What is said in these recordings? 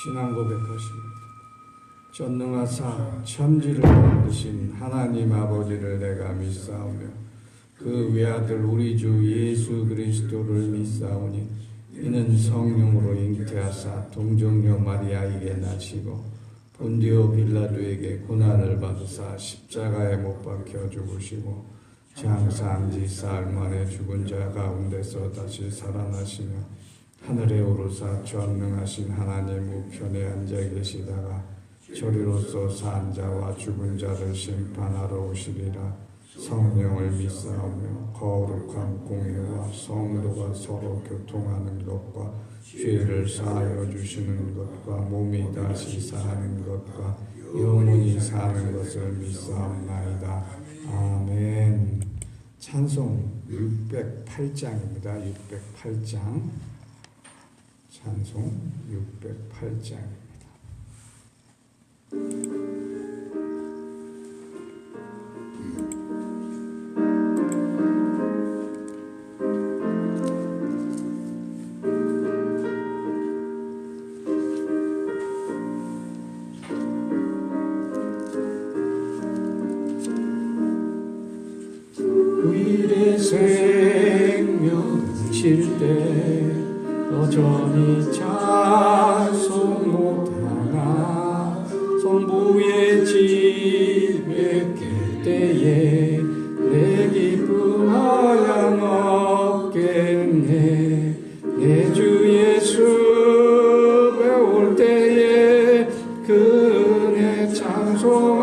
신앙 고백하십니다. 전능하사 천지를 만드신 하나님 아버지를 내가 믿사오며 그 외아들 우리 주 예수 그리스도를 믿사오니 이는 성령으로 잉태하사 동정녀 마리아에게 나시고 본디오 빌라도에게 고난을 받으사 십자가에 못 박혀 죽으시고 장사한 지 사흘 만에 죽은 자 가운데서 다시 살아나시며 하늘에 오르사 전능하신 하나님 우편에 앉아 계시다가 저리로서 산 자와 죽은 자를 심판하러 오시리라. 성령을 믿사오며 거룩한 공회와 성도가 서로 교통하는 것과 죄를 사하여 주시는 것과 몸이 다시 사는 것과 영원히 사는 것을 믿사옵나이다. 아멘. 찬송 608장입니다. 608장. 찬송 608장입니다. 후일의 생명 쉴 때 여전히 찬송 못하나 성부의 집에 깰 때에 내 기쁨 하염없겠네. 내 주 예수 배울 때에 그 은혜 찬송하겠네.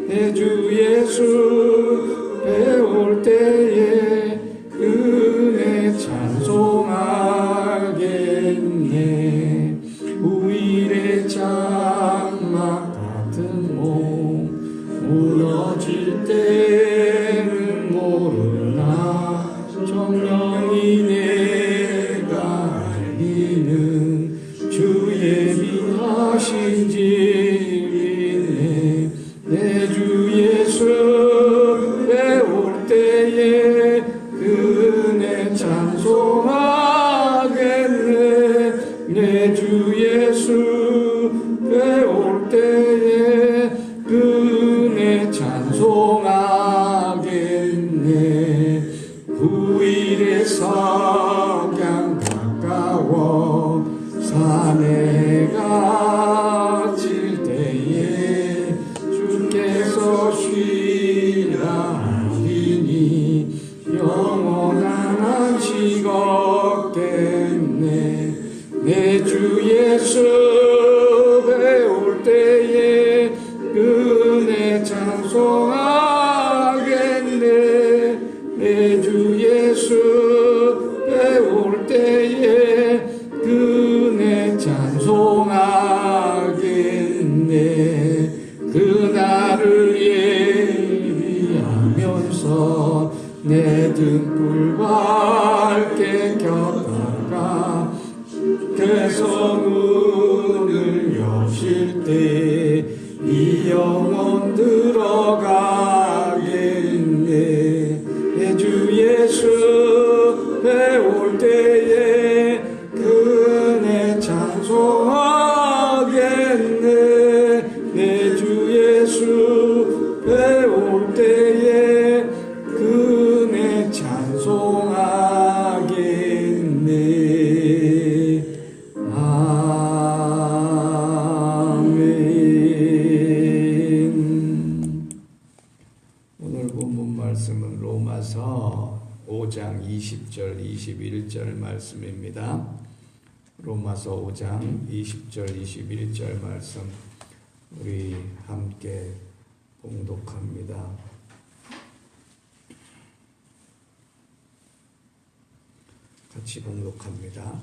내 주 예수 배울 때에 그 은혜 찬송하겠네. 우일의 장막 같은 몸 무너질 때는 모르나 정령이 내가 알기는 주의 미하신 집이네. 내 주 예수 배울 때에 그 은혜 찬송하겠네. 내 주 예수 배울 때에 그 은혜 찬송하겠네. 후일의 석양 가까워 산에 갇힐 때에 주께서 쉬라 하리니 영원한 안식 얻겠네. 내 주 예수 배울 때에 그 은혜 찬송하겠네. 내 주 예수 배울 때에 그 은혜 찬송하겠네. 그날을 예비하면서 내 등불 밝게 켰다가 그래서 문을 여실 때 이 영혼 들어가겠네. 내 주 예수 배울 때에 그 은혜 찬송하겠네. 내 주 예수 배울 때에 그 은혜 찬송하겠네. 아멘. 오늘 본문 말씀은 로마서 5장 20절 21절 말씀입니다. 로마서 5장 20절 21절 말씀 우리 함께 봉독합니다. 같이 봉독합니다.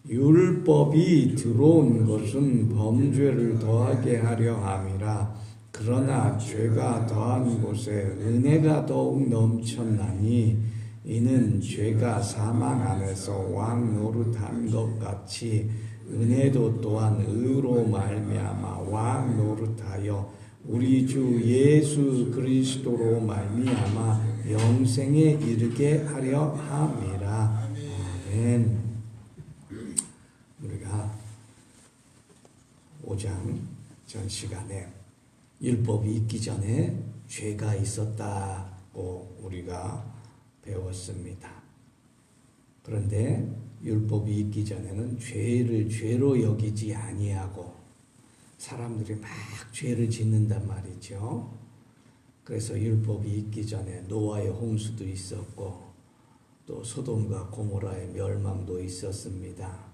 율법이 들어온 것은 범죄를 더하게 하려 함이라. 그러나 죄가 더한 곳에 은혜가 더욱 넘쳤나니 이는 죄가 사망 안에서 왕 노릇한 것 같이 은혜도 또한 의로 말미암아 왕 노릇하여 우리 주 예수 그리스도로 말미암아 영생에 이르게 하려 함이라. 아멘. 전 시간에 율법이 있기 전에 죄가 있었다고 우리가 배웠습니다. 그런데 율법이 있기 전에는 죄를 죄로 여기지 아니하고 사람들이 막 죄를 짓는단 말이죠. 그래서 율법이 있기 전에 노아의 홍수도 있었고 또 소돔과 고모라의 멸망도 있었습니다.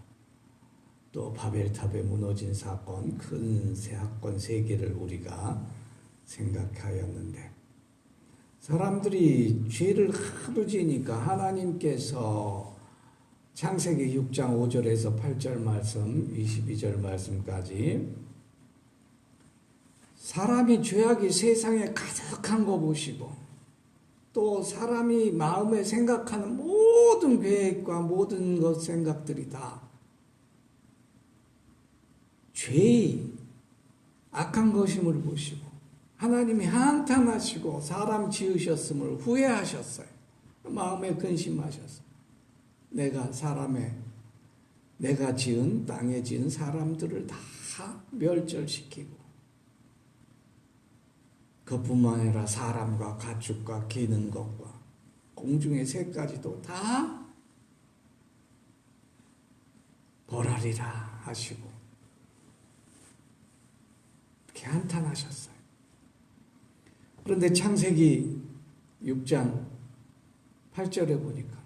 또 바벨탑에 무너진 사건, 큰 사건 세 개를 우리가 생각하였는데 사람들이 죄를 하도 지니까 하나님께서 창세기 6장 5절에서 8절 말씀, 22절 말씀까지 사람이 죄악이 세상에 가득한 거 보시고 또 사람이 마음에 생각하는 모든 계획과 모든 것 생각들이 다 죄의 악한 것임을 보시고 하나님이 한탄하시고 사람 지으셨음을 후회하셨어요. 마음에 근심하셨어요. 내가 지은 땅에 지은 사람들을 다 멸절시키고 그뿐만 아니라 사람과 가축과 기는 것과 공중의 새까지도 다 벌하리라 하시고 이렇게 한탄하셨어요. 그런데 창세기 6장 8절에 보니까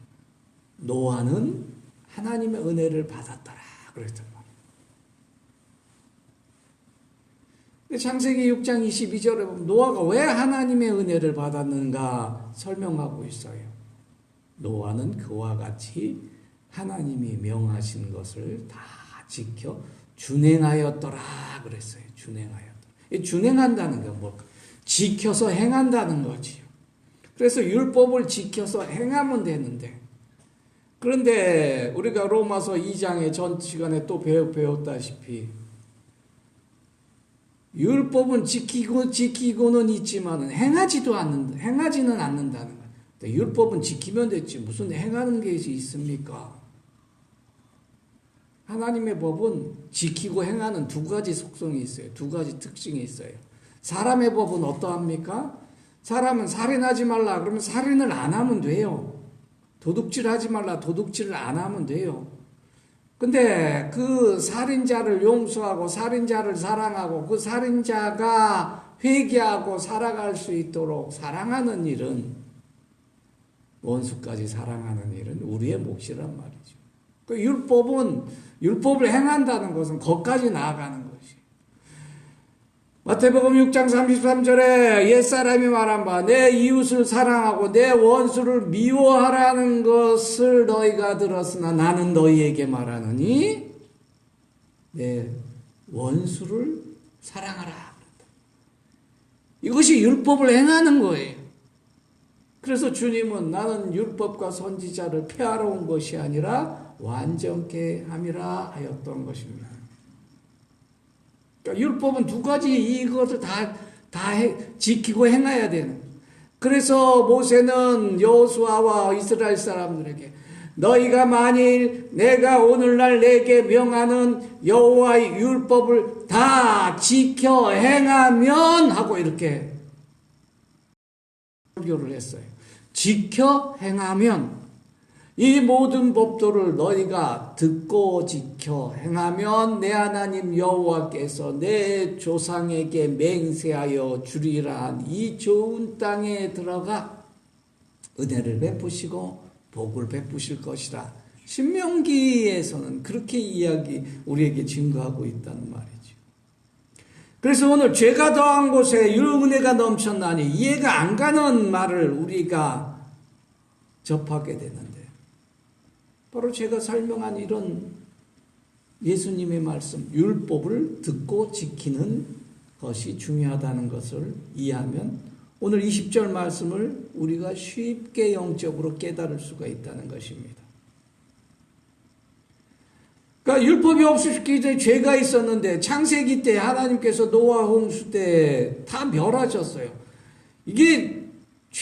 노아는 하나님의 은혜를 받았더라 그랬단 말이에요. 창세기 6장 22절에 보면 노아가 왜 하나님의 은혜를 받았는가 설명하고 있어요. 노아는 그와 같이 하나님이 명하신 것을 다 지켜 준행하였더라 그랬어요. 준행하였더라. 준행한다는 게 뭘까? 지켜서 행한다는 거지요. 그래서 율법을 지켜서 행하면 되는데 그런데 우리가 로마서 2장의 전 시간에 또 배웠다시피 율법은 지키고는 있지만 행하지는 않는다는 거예요. 율법은 지키면 됐지 무슨 행하는 게 있습니까? 하나님의 법은 지키고 행하는 두 가지 속성이 있어요. 두 가지 특징이 있어요. 사람의 법은 어떠합니까? 사람은 살인하지 말라 그러면 살인을 안 하면 돼요. 도둑질하지 말라 도둑질을 안 하면 돼요. 근데 그 살인자를 용서하고 살인자를 사랑하고 그 살인자가 회개하고 살아갈 수 있도록 사랑하는 일은 원수까지 사랑하는 일은 우리의 몫이란 말이죠. 그 율법을 행한다는 것은 거기까지 나아가는 것이. 마태복음 6장 33절에 옛사람이 말한 바 내 이웃을 사랑하고 내 원수를 미워하라는 것을 너희가 들었으나 나는 너희에게 말하노니 내 원수를 사랑하라. 이것이 율법을 행하는 거예요. 그래서 주님은 나는 율법과 선지자를 폐하러 온 것이 아니라 완전케 함이라 하였던 것입니다. 그러니까 율법은 두 가지 이것을 다 지키고 행해야 되는. 그래서 모세는 여호수아와 이스라엘 사람들에게 너희가 만일 내가 오늘날 내게 명하는 여호와의 율법을 다 지켜 행하면 하고 이렇게 설교를 했어요. 지켜 행하면 이 모든 법도를 너희가 듣고 지켜 행하면 내 하나님 여호와께서 내 조상에게 맹세하여 주리라 한 이 좋은 땅에 들어가 은혜를 베푸시고 복을 베푸실 것이라. 신명기에서는 그렇게 우리에게 증거하고 있다는 말이죠. 그래서 오늘 죄가 더한 곳에 은혜가 넘쳤나니 이해가 안 가는 말을 우리가 접하게 되는데 바로 제가 설명한 이런 예수님의 말씀, 율법을 듣고 지키는 것이 중요하다는 것을 이해하면 오늘 20절 말씀을 우리가 쉽게 영적으로 깨달을 수가 있다는 것입니다. 그러니까 율법이 없기 전에 죄가 있었는데 창세기 때 하나님께서 노아 홍수 때 다 멸하셨어요. 이게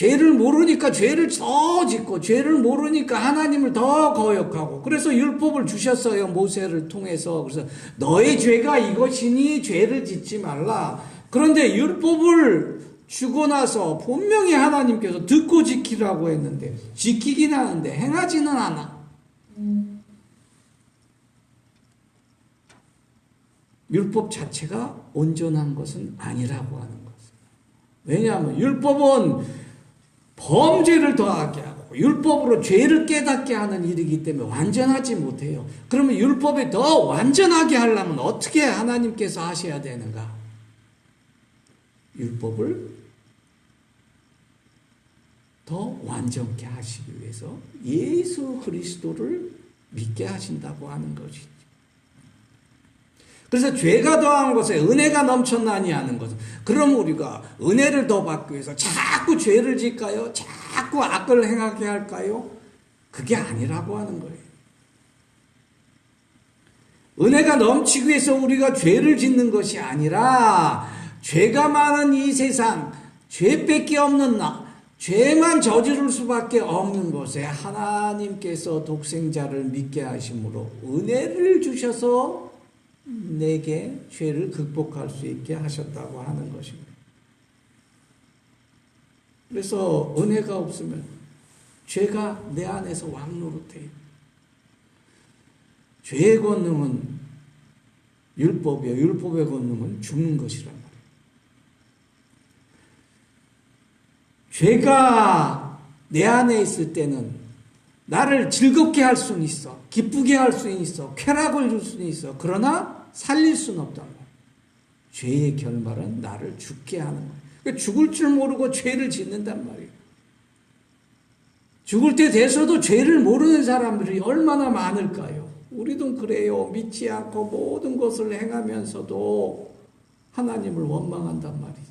죄를 모르니까 죄를 더 짓고 죄를 모르니까 하나님을 더 거역하고 그래서 율법을 주셨어요. 모세를 통해서. 그래서 너의 죄가 이것이니 죄를 짓지 말라. 그런데 율법을 주고 나서 분명히 하나님께서 듣고 지키라고 했는데 지키긴 하는데 행하지는 않아. 율법 자체가 온전한 것은 아니라고 하는 것입니다. 왜냐하면 율법은 범죄를 더하게 하고 율법으로 죄를 깨닫게 하는 일이기 때문에 완전하지 못해요. 그러면 율법이 더 완전하게 하려면 어떻게 하나님께서 하셔야 되는가? 율법을 더 완전케 하시기 위해서 예수 그리스도를 믿게 하신다고 하는 것이죠. 그래서 죄가 더한 것에 은혜가 넘쳤나니 하는 것은 그럼 우리가 은혜를 더 받기 위해서 자꾸 죄를 짓까요? 자꾸 악을 행하게 할까요? 그게 아니라고 하는 거예요. 은혜가 넘치기 위해서 우리가 죄를 짓는 것이 아니라 죄가 많은 이 세상, 죄밖에 없는 나, 죄만 저지를 수밖에 없는 것에 하나님께서 독생자를 믿게 하심으로 은혜를 주셔서 내게 죄를 극복할 수 있게 하셨다고 하는 것입니다. 그래서 은혜가 없으면 죄가 내 안에서 왕노릇해요. 죄의 권능은 율법이요. 율법의 권능은 죽는 것이란 말이에요. 죄가 내 안에 있을 때는 나를 즐겁게 할 수는 있어. 기쁘게 할 수는 있어. 쾌락을 줄 수는 있어. 그러나 살릴 수는 없단 말이야. 죄의 결말은 나를 죽게 하는 거야. 그러니까 죽을 줄 모르고 죄를 짓는단 말이에요. 죽을 때 돼서도 죄를 모르는 사람들이 얼마나 많을까요? 우리도 그래요. 믿지 않고 모든 것을 행하면서도 하나님을 원망한단 말이죠.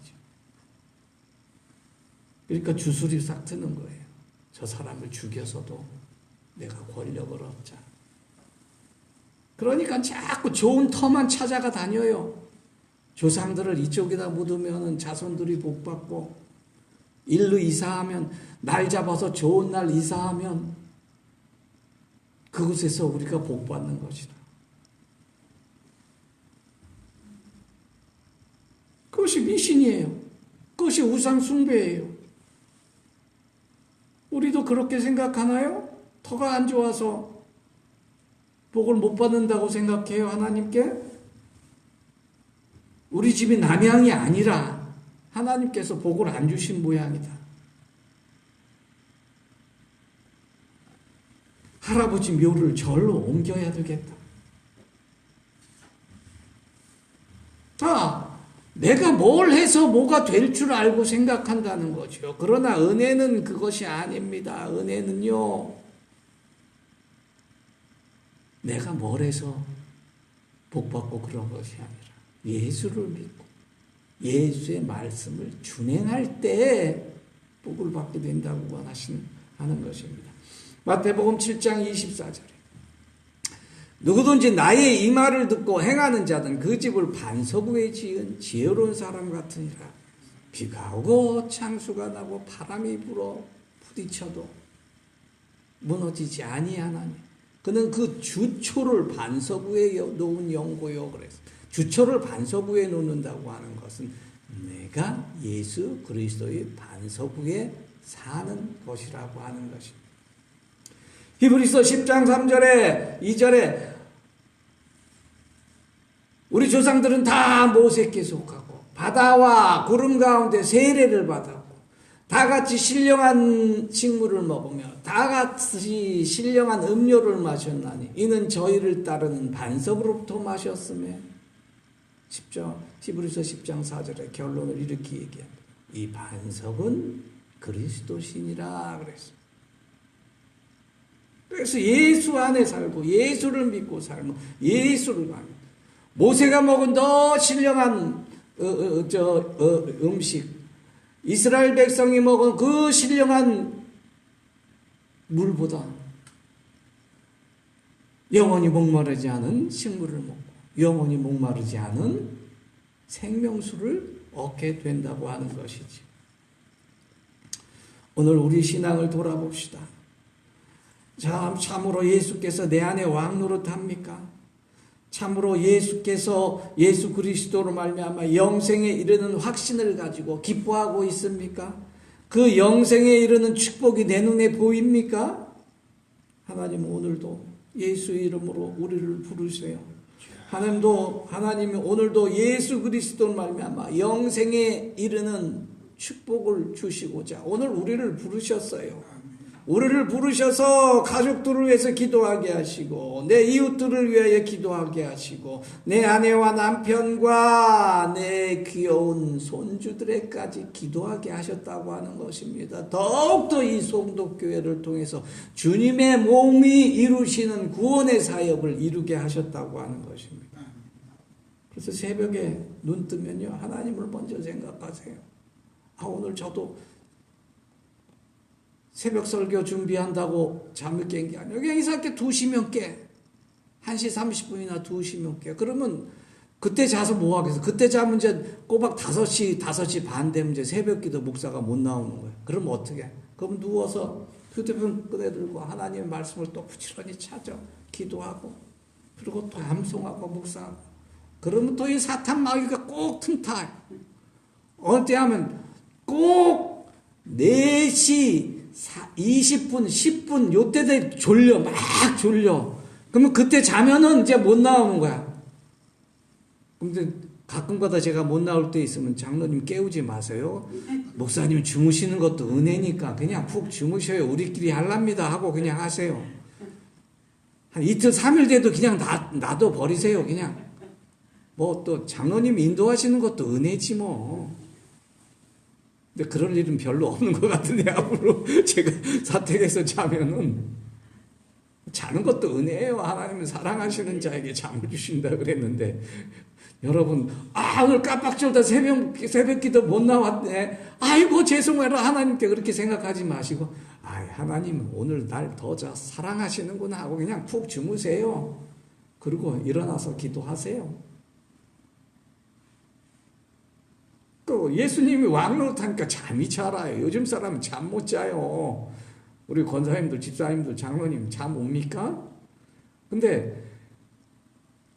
그러니까 주술이 싹 트는 거예요. 저 사람을 죽여서도 내가 권력을 얻자. 그러니까 자꾸 좋은 터만 찾아가 다녀요. 조상들을 이쪽에다 묻으면 자손들이 복 받고, 일로 이사하면, 날 잡아서 좋은 날 이사하면 그곳에서 우리가 복 받는 것이다. 그것이 미신이에요. 그것이 우상 숭배예요. 우리도 그렇게 생각하나요? 터가 안 좋아서 복을 못 받는다고 생각해요, 하나님께? 우리 집이 남양이 아니라 하나님께서 복을 안 주신 모양이다. 할아버지 묘를 절로 옮겨야 되겠다. 내가 뭘 해서 뭐가 될 줄 알고 생각한다는 거죠. 그러나 은혜는 그것이 아닙니다. 은혜는요, 내가 뭘 해서 복 받고 그런 것이 아니라 예수를 믿고 예수의 말씀을 준행할 때 복을 받게 된다고 하는 것입니다. 마태복음 7장 24절에 누구든지 나의 이 말을 듣고 행하는 자든 그 집을 반석 위에 지은 지혜로운 사람 같으니라. 비가 오고 창수가 나고 바람이 불어 부딪혀도 무너지지 아니하나니 그는 그 주초를 반석 위에 놓은 연고요. 그래서 주초를 반석 위에 놓는다고 하는 것은 내가 예수 그리스도의 반석 위에 사는 것이라고 하는 것입니다. 히브리서 10장 3절에 2절에 우리 조상들은 다 모세께 속하고 바다와 구름 가운데 세례를 받았고 다 같이 신령한 식물을 먹으며 다 같이 신령한 음료를 마셨나니 이는 저희를 따르는 반석으로부터 마셨으며 히브리서 10장 4절에 결론을 이렇게 얘기합니다. 이 반석은 그리스도시니라 그랬습니다. 그래서 예수 안에 살고 예수를 믿고 살고 예수를 가면 모세가 먹은 더 신령한 음식, 이스라엘 백성이 먹은 그 신령한 물보다 영원히 목마르지 않은 식물을 먹고 영원히 목마르지 않은 생명수를 얻게 된다고 하는 것이지. 오늘 우리 신앙을 돌아봅시다. 참으로 예수께서 내 안에 왕 노릇합니까? 참으로 예수께서 예수 그리스도로 말미암아 영생에 이르는 확신을 가지고 기뻐하고 있습니까? 그 영생에 이르는 축복이 내 눈에 보입니까? 하나님 오늘도 예수 이름으로 우리를 부르세요. 하나님이 오늘도 예수 그리스도로 말미암아 영생에 이르는 축복을 주시고자 오늘 우리를 부르셨어요. 우리를 부르셔서 가족들을 위해서 기도하게 하시고 내 이웃들을 위하여 기도하게 하시고 내 아내와 남편과 내 귀여운 손주들에까지 기도하게 하셨다고 하는 것입니다. 더욱더 이 송독교회를 통해서 주님의 몸이 이루시는 구원의 사역을 이루게 하셨다고 하는 것입니다. 그래서 새벽에 눈 뜨면요 하나님을 먼저 생각하세요. 오늘 저도 새벽 설교 준비한다고 잠을 깬 게 아니라 그냥 이상하게 2시면 깨. 1시 30분이나 2시면 깨. 그러면 그때 자서 뭐 하겠어? 그때 자면 이제 꼬박 5시 반 되면 이제 새벽 기도 목사가 못 나오는 거예요. 그럼 어떻게? 그럼 누워서 휴대폰 꺼내들고 하나님의 말씀을 또 부지런히 찾아. 기도하고. 그리고 또 암송하고 묵상하고. 그러면 또 이 사탄 마귀가 꼭 틈타. 어때 하면 꼭 4시 20분, 10분, 요때 돼 졸려. 막 졸려. 그러면 그때 자면은 이제 못 나오는 거야. 근데 가끔가다 제가 못 나올 때 있으면 장로님 깨우지 마세요. 목사님 주무시는 것도 은혜니까 그냥 푹 주무셔요. 우리끼리 할랍니다 하고 그냥 하세요. 한 이틀, 3일 돼도 그냥 놔둬 버리세요. 그냥. 뭐 또 장로님 인도하시는 것도 은혜지 뭐. 근데 그럴 일은 별로 없는 것 같은데 앞으로 제가 사택에서 자면은 자는 것도 은혜예요. 하나님은 사랑하시는 자에게 잠을 주신다 그랬는데 여러분 오늘 깜빡 졸다 새벽 기도 못 나왔네. 아이고 죄송해라 하나님께 그렇게 생각하지 마시고 하나님은 오늘 날 더 사랑하시는구나 하고 그냥 푹 주무세요. 그리고 일어나서 기도하세요. 또 예수님이 왕노릇하니까 잠이 잘 와요. 요즘 사람은 잠 못 자요. 우리 권사님들, 집사님들, 장로님 잠 옵니까? 근데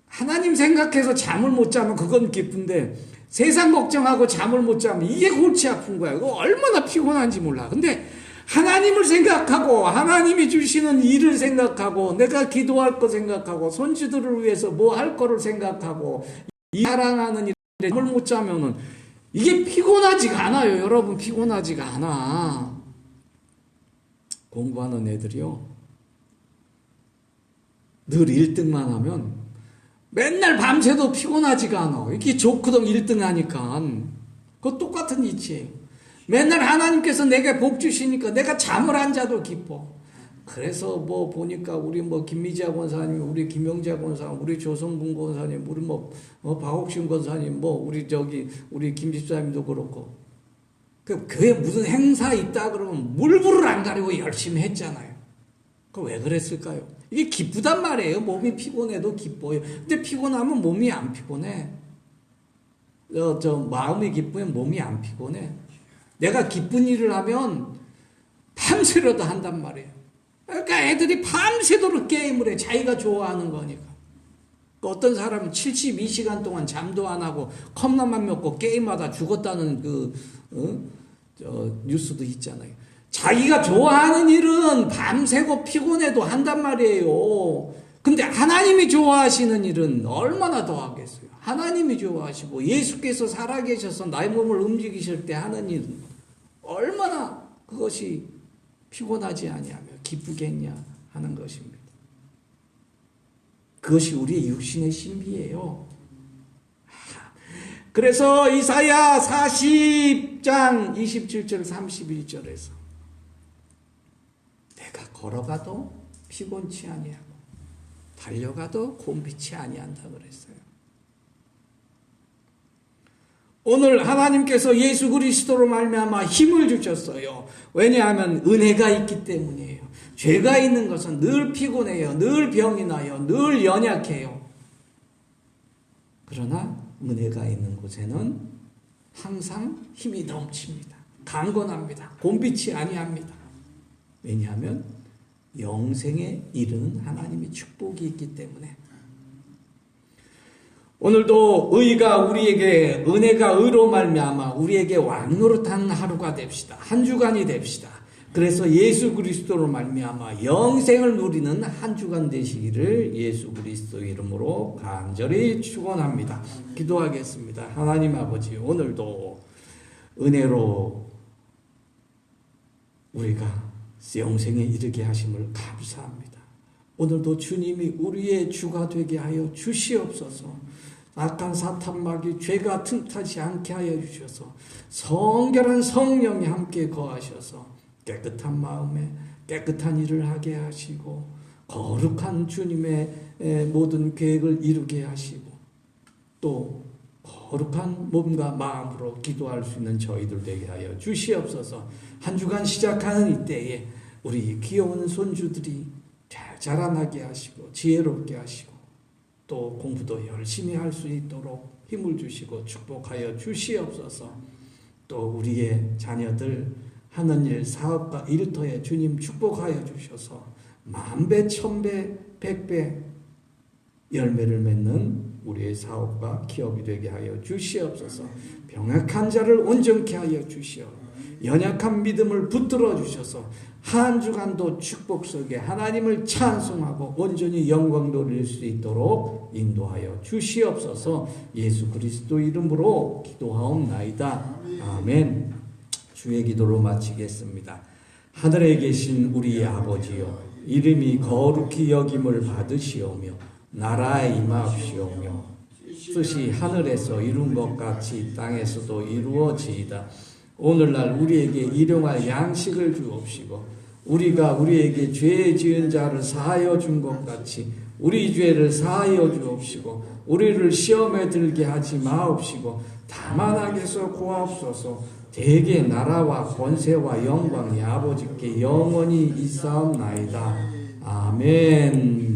하나님 생각해서 잠을 못 자면 그건 기쁜데 세상 걱정하고 잠을 못 자면 이게 골치 아픈 거야. 이거 얼마나 피곤한지 몰라. 근데 하나님을 생각하고 하나님이 주시는 일을 생각하고 내가 기도할 거 생각하고 손주들을 위해서 뭐 할 거를 생각하고 이 사랑하는 일에 잠을 못 자면은 이게 피곤하지가 않아요. 여러분 피곤하지가 않아. 공부하는 애들이요. 늘 1등만 하면 맨날 밤새도 피곤하지가 않아. 이렇게 조크동 1등 하니까. 그거 똑같은 이치예요. 맨날 하나님께서 내게 복 주시니까 내가 잠을 안 자도 기뻐. 그래서 뭐 보니까 우리 뭐 김미자 권사님, 우리 김영자 권사님, 우리 조성근 권사님, 우리 박옥신 권사님, 우리 김 집사님도 그렇고. 그 교회 무슨 행사 있다 그러면 물불을 안 가리고 열심히 했잖아요. 그 왜 그랬을까요? 이게 기쁘단 말이에요. 몸이 피곤해도 기뻐요. 근데 피곤하면 몸이 안 피곤해. 마음이 기쁘면 몸이 안 피곤해. 내가 기쁜 일을 하면 밤새라도 한단 말이에요. 그러니까 애들이 밤새도록 게임을 해. 자기가 좋아하는 거니까. 어떤 사람은 72시간 동안 잠도 안 하고 컵라면 먹고 게임하다 죽었다는 뉴스도 있잖아요. 자기가 좋아하는 일은 밤새고 피곤해도 한단 말이에요. 근데 하나님이 좋아하시는 일은 얼마나 더 하겠어요. 하나님이 좋아하시고 예수께서 살아계셔서 나의 몸을 움직이실 때 하는 일은 얼마나 그것이 피곤하지 아니하며 기쁘겠냐 하는 것입니다. 그것이 우리의 육신의 신비예요. 그래서 이사야 40장 27절 31절에서 내가 걸어가도 피곤치 아니하고 달려가도 곤비치 아니한다 그랬어요. 오늘 하나님께서 예수 그리스도로 말미암아 힘을 주셨어요. 왜냐하면 은혜가 있기 때문이에요. 죄가 있는 것은 늘 피곤해요. 늘 병이 나요. 늘 연약해요. 그러나 은혜가 있는 곳에는 항상 힘이 넘칩니다. 강건합니다. 곤비치 아니합니다. 왜냐하면 영생에 이르는 하나님의 축복이 있기 때문에. 오늘도 의가 우리에게, 은혜가 의로 말미암아 우리에게 왕노릇한 하루가 됩시다. 한 주간이 됩시다. 그래서 예수 그리스도로 말미암아 영생을 누리는 한 주간 되시기를 예수 그리스도 이름으로 간절히 축원합니다. 기도하겠습니다. 하나님 아버지, 오늘도 은혜로 우리가 영생에 이르게 하심을 감사합니다. 오늘도 주님이 우리의 주가 되게 하여 주시옵소서. 악한 사탄 마귀 죄가 틈타지 않게 하여 주셔서 성결한 성령이 함께 거하셔서 깨끗한 마음에 깨끗한 일을 하게 하시고 거룩한 주님의 모든 계획을 이루게 하시고 또 거룩한 몸과 마음으로 기도할 수 있는 저희들 되게 하여 주시옵소서. 한 주간 시작하는 이때에 우리 귀여운 손주들이 잘 자라나게 하시고 지혜롭게 하시고 또 공부도 열심히 할 수 있도록 힘을 주시고 축복하여 주시옵소서. 또 우리의 자녀들 하는 일, 사업과 일터에 주님 축복하여 주셔서 만배, 천배, 백배 열매를 맺는 우리의 사업과 기업이 되게 하여 주시옵소서. 병약한 자를 온전케 하여 주시어 연약한 믿음을 붙들어 주셔서 한 주간도 축복 속에 하나님을 찬송하고 온전히 영광 돌릴 수 있도록 인도하여 주시옵소서. 예수 그리스도 이름으로 기도하옵나이다. 아멘. 주의 기도로 마치겠습니다. 하늘에 계신 우리 아버지여, 이름이 거룩히 여김을 받으시오며 나라에 임하옵시오며 뜻이 하늘에서 이룬 것 같이 땅에서도 이루어지이다. 오늘날 우리에게 일용할 양식을 주옵시고 우리가 우리에게 죄 지은 자를 사하여 준 것 같이 우리 죄를 사하여 주옵시고 우리를 시험에 들게 하지 마옵시고 다만 악에서 구하옵소서. 대개 나라와 권세와 영광이 아버지께 영원히 있사옵나이다. 아멘.